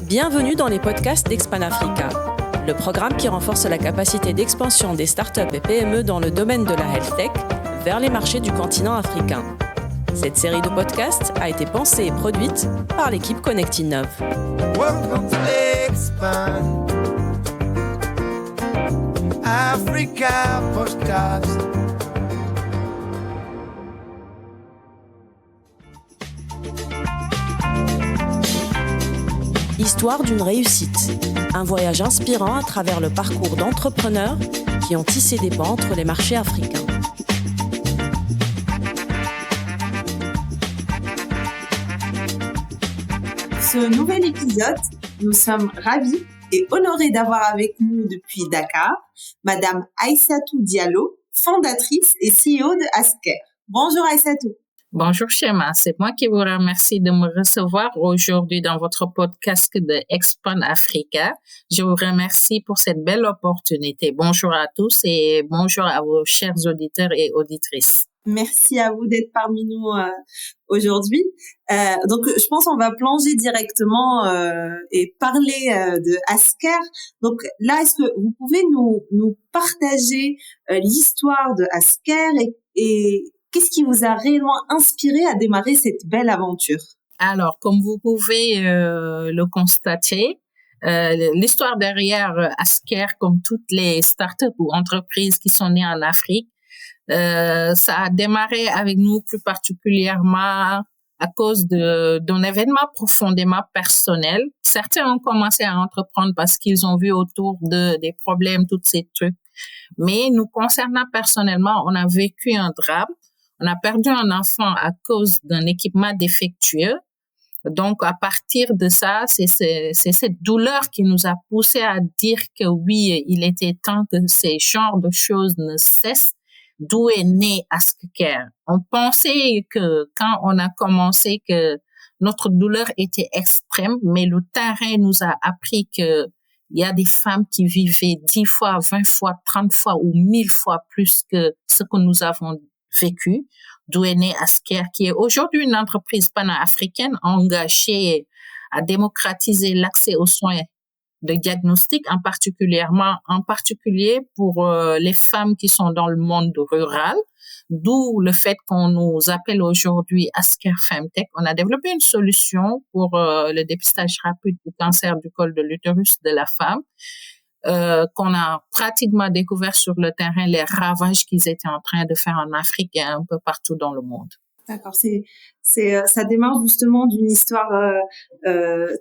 Bienvenue dans les podcasts d'Expan Africa, le programme qui renforce la capacité d'expansion des startups et PME dans le domaine de la health tech vers les marchés du continent africain. Cette série de podcasts a été pensée et produite par l'équipe Connect-Innov. Welcome to Expan Africa Podcast. Histoire d'une réussite, un voyage inspirant à travers le parcours d'entrepreneurs qui ont tissé des ponts entre les marchés africains. Ce nouvel épisode, nous sommes ravis et honorés d'avoir avec nous depuis Dakar, Madame Aïssatou Diallo, fondatrice et CEO de Asker. Bonjour Aïssatou. Bonjour Shema, c'est moi qui vous remercie de me recevoir aujourd'hui dans votre podcast de Expan Africa. Je vous remercie pour cette belle opportunité. Bonjour à tous et bonjour à vos chers auditeurs et auditrices. Merci à vous d'être parmi nous aujourd'hui. Donc, je pense qu'on va plonger directement et parler de Asker. Donc là, est-ce que vous pouvez nous partager l'histoire de Asker et qu'est-ce qui vous a réellement inspiré à démarrer cette belle aventure? Alors, comme vous pouvez le constater, l'histoire derrière Asker, comme toutes les startups ou entreprises qui sont nées en Afrique, ça a démarré avec nous plus particulièrement à cause d'un événement profondément personnel. Certains ont commencé à entreprendre parce qu'ils ont vu autour des problèmes, tous ces trucs. Mais nous concernant personnellement, on a vécu un drame. On a perdu un enfant à cause d'un équipement défectueux. Donc, à partir de ça, c'est cette douleur qui nous a poussé à dire que oui, il était temps que ces genres de choses ne cessent. D'où est né Asker. On pensait que quand on a commencé que notre douleur était extrême, mais le terrain nous a appris que il y a des femmes qui vivaient 10 fois, 20 fois, 30 fois ou 1000 fois plus que ce que nous avons vécu. D'où est né Asker, qui est aujourd'hui une entreprise panafricaine engagée à démocratiser l'accès aux soins de diagnostic, en particulier pour les femmes qui sont dans le monde rural, d'où le fait qu'on nous appelle aujourd'hui Asker Femtech. On a développé une solution pour le dépistage rapide du cancer du col de l'utérus de la femme, qu'on a pratiquement découvert sur le terrain les ravages qu'ils étaient en train de faire en Afrique et un peu partout dans le monde. D'accord, ça démarre justement d'une histoire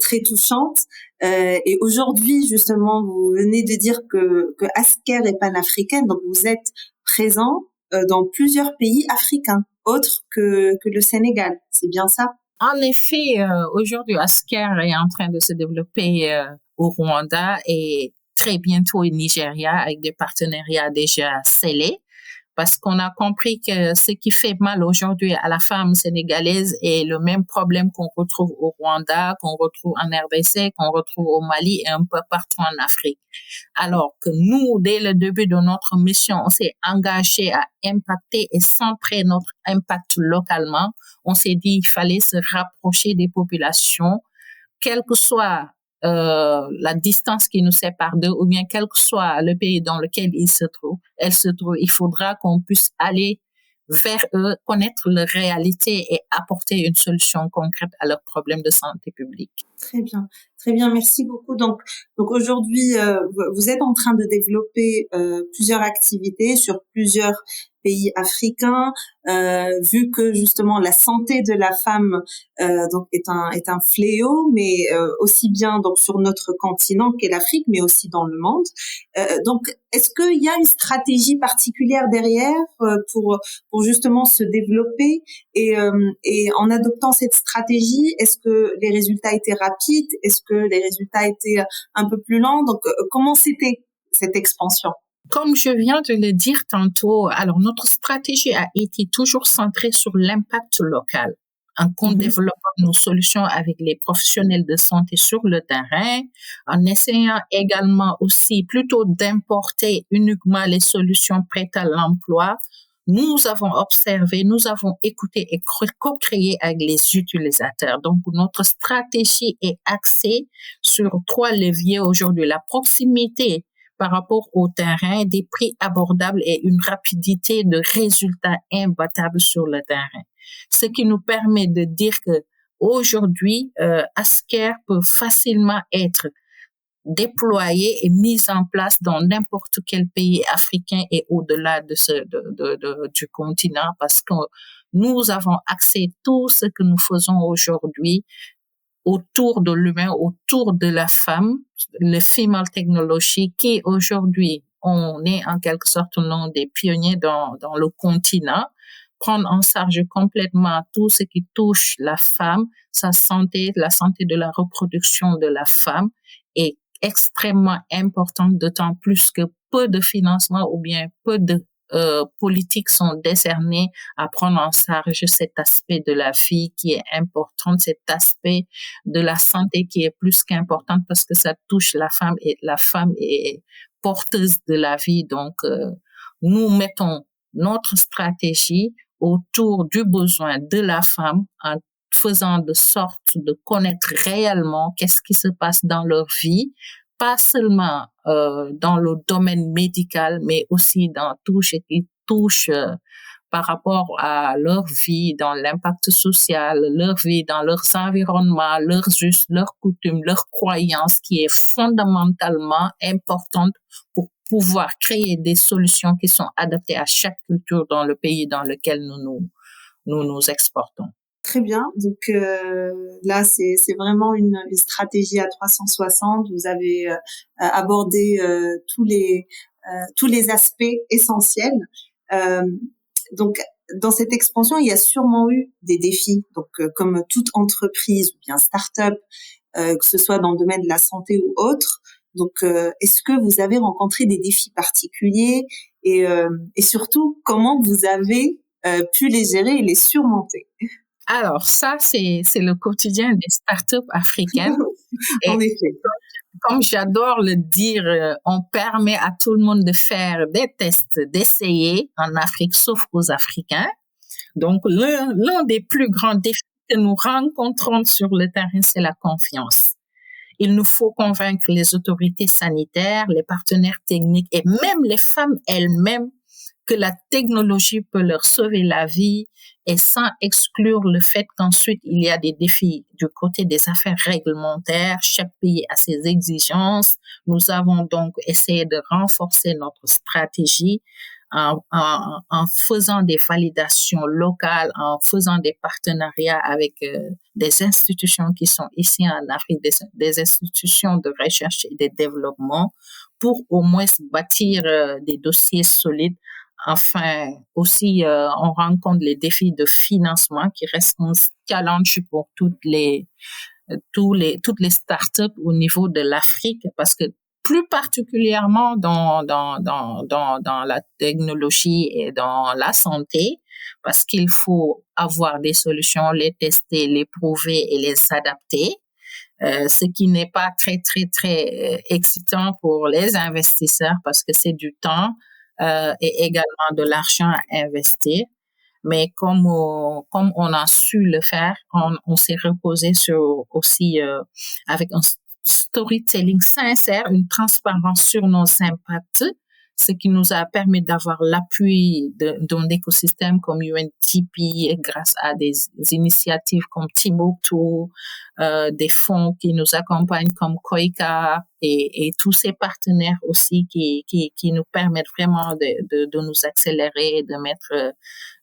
très touchante. Et aujourd'hui, justement, vous venez de dire que Asker est panafricaine, donc vous êtes présent dans plusieurs pays africains, autres que le Sénégal. C'est bien ça? En effet, aujourd'hui, Asker est en train de se développer au Rwanda et très bientôt au Nigeria avec des partenariats déjà scellés. Parce qu'on a compris que ce qui fait mal aujourd'hui à la femme sénégalaise est le même problème qu'on retrouve au Rwanda, qu'on retrouve en RDC, qu'on retrouve au Mali et un peu partout en Afrique. Alors que nous, dès le début de notre mission, on s'est engagé à impacter et centrer notre impact localement. On s'est dit qu'il fallait se rapprocher des populations, quel que soit la distance qui nous sépare d'eux ou bien quel que soit le pays dans lequel elle se trouve, il faudra qu'on puisse aller vers eux, connaître leur réalité et apporter une solution concrète à leurs problèmes de santé publique. Très bien, merci beaucoup. Donc aujourd'hui, vous êtes en train de développer plusieurs activités sur plusieurs pays africains, vu que justement la santé de la femme donc est un fléau, mais aussi bien donc sur notre continent qu'est l'Afrique, mais aussi dans le monde. Donc est-ce qu'il y a une stratégie particulière derrière pour justement se développer et en adoptant cette stratégie, est-ce que les résultats étaient rapides? Est-ce que les résultats étaient un peu plus lents? Donc comment c'était cette expansion? Comme je viens de le dire tantôt, alors notre stratégie a été toujours centrée sur l'impact local. En développant nos solutions avec les professionnels de santé sur le terrain, en essayant également aussi plutôt d'importer uniquement les solutions prêtes à l'emploi nous avons observé, nous avons écouté et co-créé avec les utilisateurs. Donc, notre stratégie est axée sur 3 leviers aujourd'hui. La proximité par rapport au terrain, des prix abordables et une rapidité de résultats imbattables sur le terrain. Ce qui nous permet de dire que aujourd'hui, Asker peut facilement être déployé et mise en place dans n'importe quel pays africain et au-delà du continent, parce que nous avons axé tout ce que nous faisons aujourd'hui autour de l'humain, autour de la femme, le female technology, qui aujourd'hui, on est en quelque sorte l'un des pionniers dans le continent, prendre en charge complètement tout ce qui touche la femme, sa santé, la santé de la reproduction de la femme est extrêmement importante, d'autant plus que peu de financement ou bien peu de politiques sont décernées à prendre en charge cet aspect de la vie qui est important, cet aspect de la santé qui est plus qu'important parce que ça touche la femme et la femme est porteuse de la vie. Donc, nous mettons notre stratégie autour du besoin de la femme en faisant de sorte de connaître réellement qu'est-ce qui se passe dans leur vie, pas seulement dans le domaine médical, mais aussi dans tout ce qui touche par rapport à leur vie, dans l'impact social, leur vie, dans leurs environnements, leurs us, leurs coutumes, leurs croyances, qui est fondamentalement importante pour pouvoir créer des solutions qui sont adaptées à chaque culture dans le pays dans lequel nous exportons. Très bien. Donc là, c'est vraiment une stratégie à 360. Vous avez abordé tous les aspects essentiels. Donc dans cette expansion, il y a sûrement eu des défis. Donc comme toute entreprise ou bien start-up, que ce soit dans le domaine de la santé ou autre. Donc est-ce que vous avez rencontré des défis particuliers et surtout comment vous avez pu les gérer et les surmonter? Alors, ça, c'est le quotidien des startups africaines. En effet. Comme j'adore le dire, on permet à tout le monde de faire des tests, d'essayer en Afrique, sauf aux Africains. Donc, l'un des plus grands défis que nous rencontrons sur le terrain, c'est la confiance. Il nous faut convaincre les autorités sanitaires, les partenaires techniques et même les femmes elles-mêmes que la technologie peut leur sauver la vie et sans exclure le fait qu'ensuite il y a des défis du côté des affaires réglementaires. Chaque pays a ses exigences. Nous avons donc essayé de renforcer notre stratégie en faisant des validations locales, en faisant des partenariats avec des institutions qui sont ici en Afrique, des institutions de recherche et de développement pour au moins bâtir des dossiers solides. Enfin, aussi, on rencontre les défis de financement qui restent un challenge pour toutes les startups au niveau de l'Afrique, parce que plus particulièrement dans la technologie et dans la santé, parce qu'il faut avoir des solutions, les tester, les prouver et les adapter. Ce qui n'est pas très, très, très excitant pour les investisseurs parce que c'est du temps et également de l'argent à investir. Mais comme on a su le faire, on s'est reposé sur aussi avec un storytelling sincère, une transparence sur nos impacts, ce qui nous a permis d'avoir l'appui d'un écosystème comme UNDP grâce à des initiatives comme Timbuktu, des fonds qui nous accompagnent comme KOICA et tous ces partenaires aussi qui nous permettent vraiment de nous accélérer,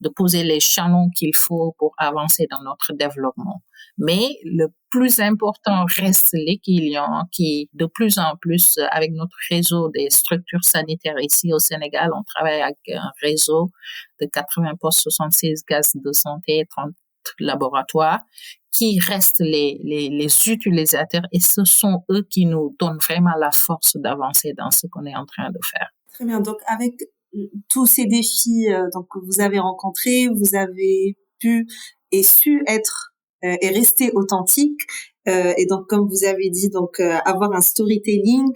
de poser les jalons qu'il faut pour avancer dans notre développement. Mais le plus important reste l'équilibre qui, de plus en plus, avec notre réseau des structures sanitaires ici au Sénégal, on travaille avec un réseau de 80 postes, 66 cases de santé, 30 laboratoires, qui restent les utilisateurs et ce sont eux qui nous donnent vraiment la force d'avancer dans ce qu'on est en train de faire. Très bien. Donc, avec tous ces défis que vous avez rencontrés, vous avez pu et su être et rester authentique. Et donc, comme vous avez dit, avoir un storytelling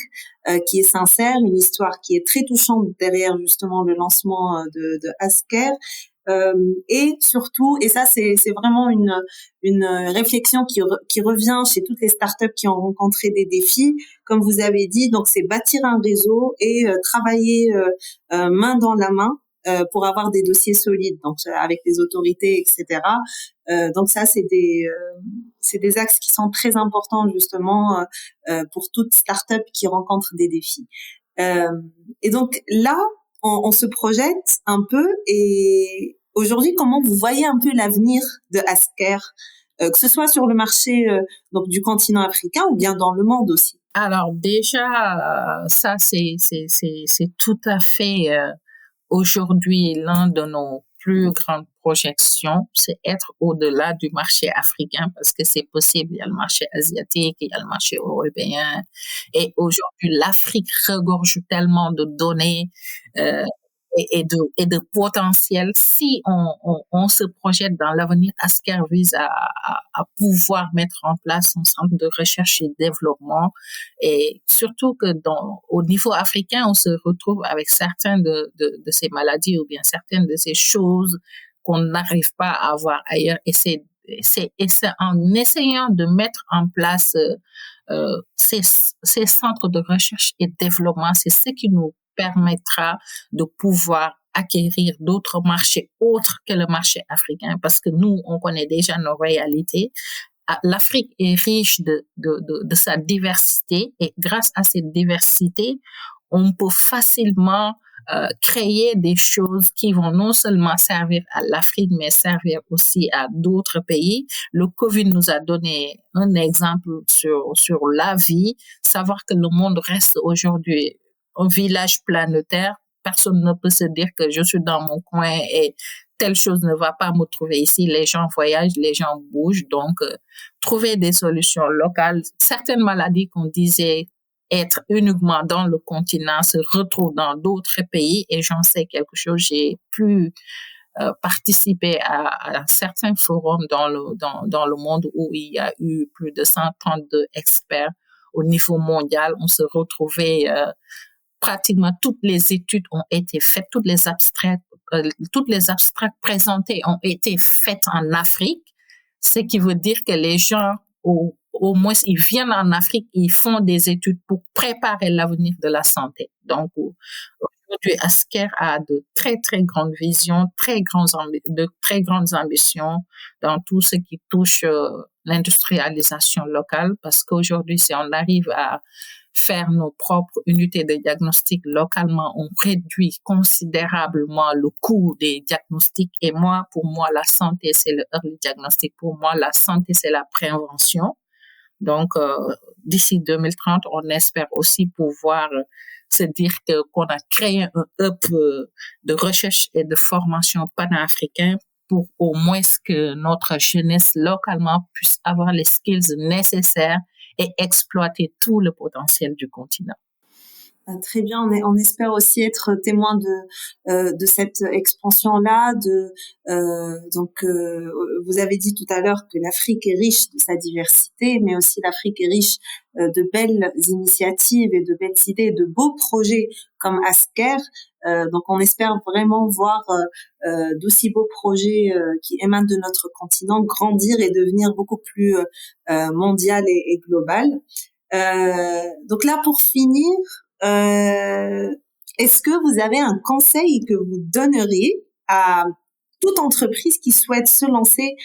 qui est sincère, une histoire qui est très touchante derrière justement le lancement de Asker. Et surtout, et ça c'est vraiment une réflexion qui revient chez toutes les startups qui ont rencontré des défis, comme vous avez dit, donc c'est bâtir un réseau et travailler main dans la main pour avoir des dossiers solides, donc avec les autorités, etc. Donc ça c'est des axes qui sont très importants justement pour toute startup qui rencontre des défis. Et donc là, on se projette un peu, et aujourd'hui, comment vous voyez un peu l'avenir de Asker, que ce soit sur le marché donc du continent africain ou bien dans le monde aussi? Alors déjà, ça c'est tout à fait aujourd'hui l'un de nos plus grandes projections, c'est être au-delà du marché africain, parce que c'est possible. Il y a le marché asiatique, il y a le marché européen, et aujourd'hui l'Afrique regorge tellement de données et de potentiel. Si on se projette dans l'avenir, Asker vise à pouvoir mettre en place un centre de recherche et développement, et surtout que au niveau africain, on se retrouve avec certaines de ces maladies ou bien certaines de ces choses qu'on n'arrive pas à avoir ailleurs, et c'est en essayant de mettre en place ces centres de recherche et développement, c'est ce qui nous permettra de pouvoir acquérir d'autres marchés autres que le marché africain, parce que nous, on connaît déjà nos réalités. L'Afrique est riche de sa diversité, et grâce à cette diversité, on peut facilement créer des choses qui vont non seulement servir à l'Afrique, mais servir aussi à d'autres pays. Le Covid nous a donné un exemple sur la vie, savoir que le monde reste aujourd'hui un village planétaire. Personne ne peut se dire que je suis dans mon coin et telle chose ne va pas me trouver ici. Les gens voyagent, les gens bougent. Donc, trouver des solutions locales. Certaines maladies qu'on disait être uniquement dans le continent se retrouvent dans d'autres pays, et j'en sais quelque chose. J'ai pu participer à certains forums dans le monde où il y a eu plus de 132 experts au niveau mondial. On se retrouvait pratiquement toutes les études ont été faites, toutes les abstracts présentés ont été faites en Afrique, ce qui veut dire que les gens, au moins, ils viennent en Afrique, ils font des études pour préparer l'avenir de la santé. Donc, aujourd'hui, Asker a de très, très grandes visions, de très grandes ambitions dans tout ce qui touche l'industrialisation locale, parce qu'aujourd'hui, si on arrive à faire nos propres unités de diagnostic localement, on réduit considérablement le coût des diagnostics. Et pour moi, la santé, c'est le early diagnostic. Pour moi, la santé, c'est la prévention. Donc, d'ici 2030, on espère aussi pouvoir se dire qu'on a créé un hub de recherche et de formation panafricain pour au moins que notre jeunesse localement puisse avoir les skills nécessaires et exploiter tout le potentiel du continent. Très bien, on espère aussi être témoin de cette expansion-là. Donc, vous avez dit tout à l'heure que l'Afrique est riche de sa diversité, mais aussi l'Afrique est riche de belles initiatives et de belles idées, de beaux projets comme Asker. Donc, on espère vraiment voir d'aussi beaux projets qui émanent de notre continent grandir et devenir beaucoup plus mondial et global. Donc là, pour finir, est-ce que vous avez un conseil que vous donneriez à toute entreprise qui souhaite se lancer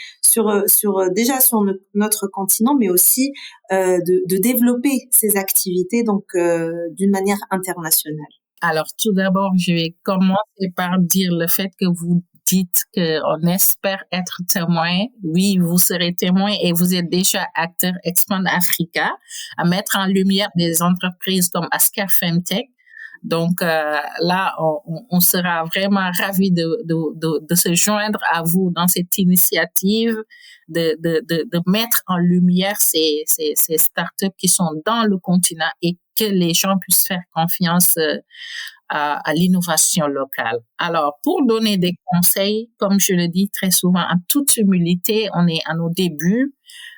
déjà sur notre continent, mais aussi de développer ses activités donc d'une manière internationale? Alors, tout d'abord, je vais commencer par dire le fait que vous dites qu'on espère être témoin. Oui, vous serez témoin et vous êtes déjà acteur Expand Africa, à mettre en lumière des entreprises comme Asker Femtech. Donc là, on sera vraiment ravis de se joindre à vous dans cette initiative de mettre en lumière ces startups qui sont dans le continent, et que les gens puissent faire confiance à l'innovation locale. Alors, pour donner des conseils, comme je le dis très souvent, en toute humilité, on est à nos débuts.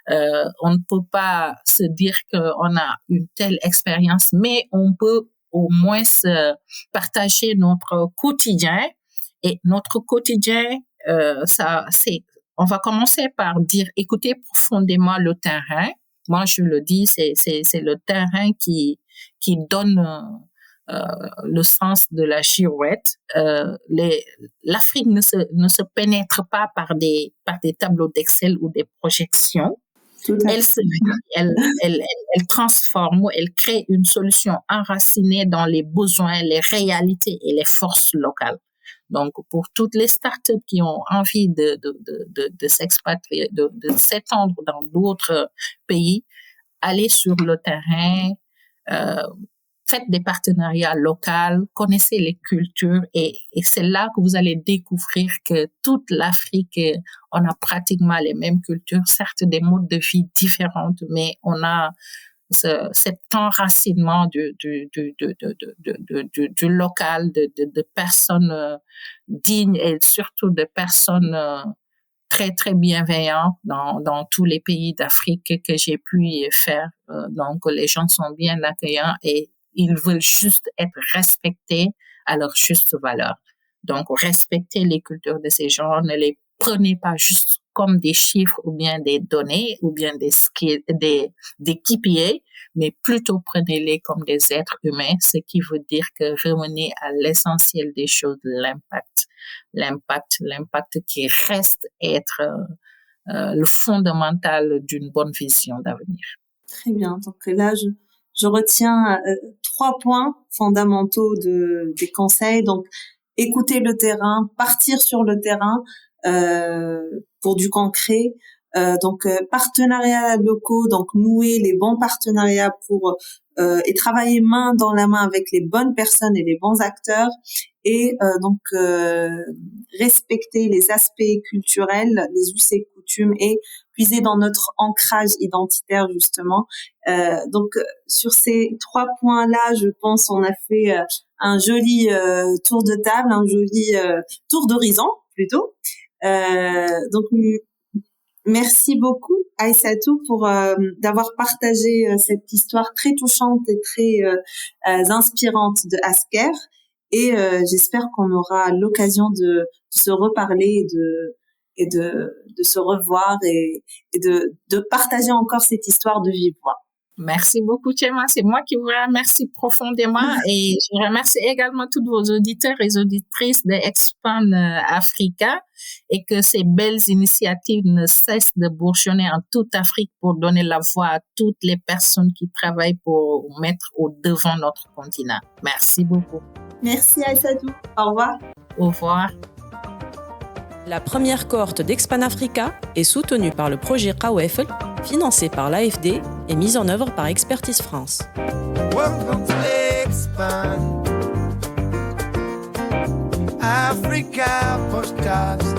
On ne peut pas se dire qu'on a une telle expérience, mais on peut au moins partager notre quotidien. Et notre quotidien, on va commencer par dire, écoutez profondément le terrain. Moi, je le dis, c'est le terrain qui donne le sens de la girouette. L'Afrique ne se pénètre pas par des tableaux d'Excel ou des projections. Elle transforme, elle crée une solution enracinée dans les besoins, les réalités et les forces locales. Donc, pour toutes les startups qui ont envie de s'expatrier, de s'étendre dans d'autres pays, allez sur le terrain, faites des partenariats locaux, connaissez les cultures et c'est là que vous allez découvrir que toute l'Afrique, on a pratiquement les mêmes cultures, certes des modes de vie différents, mais on a cet enracinement du local, de personnes dignes et surtout de personnes très, très bienveillantes dans tous les pays d'Afrique que j'ai pu faire. Donc, les gens sont bien accueillants et ils veulent juste être respectés à leur juste valeur. Donc, respectez les cultures de ces gens, ne les prenez pas juste comme des chiffres ou bien des données ou bien des KPI, mais plutôt prenez-les comme des êtres humains, ce qui veut dire que revenez à l'essentiel des choses, l'impact qui reste être le fondamental d'une bonne vision d'avenir. Très bien. Donc là, je retiens 3 points fondamentaux des conseils. Donc, écouter le terrain, partir sur le terrain pour du concret. Donc, partenariats locaux, donc nouer les bons partenariats et travailler main dans la main avec les bonnes personnes et les bons acteurs. Et donc, respecter les aspects culturels, les us et coutumes et puiser dans notre ancrage identitaire, justement. Donc, sur ces 3 points-là, je pense on a fait un joli tour de table, un joli tour d'horizon, plutôt. Donc, merci beaucoup, Aïssatou, pour d'avoir partagé cette histoire très touchante et très inspirante de Asker. Et j'espère qu'on aura l'occasion de se reparler et de se revoir et de partager encore cette histoire de vive voix. Merci beaucoup, Tchema. C'est moi qui vous remercie profondément et je remercie également tous vos auditeurs et auditrices d'Expan Africa et que ces belles initiatives ne cessent de bourgeonner en toute Afrique pour donner la voix à toutes les personnes qui travaillent pour mettre au devant notre continent. Merci beaucoup. Merci, Aïssatou. Au revoir. Au revoir. La première cohorte d'Expan Africa est soutenue par le projet Kawefl, financé par l'AFD et mise en œuvre par Expertise France. Welcome to Expan Africa Podcast.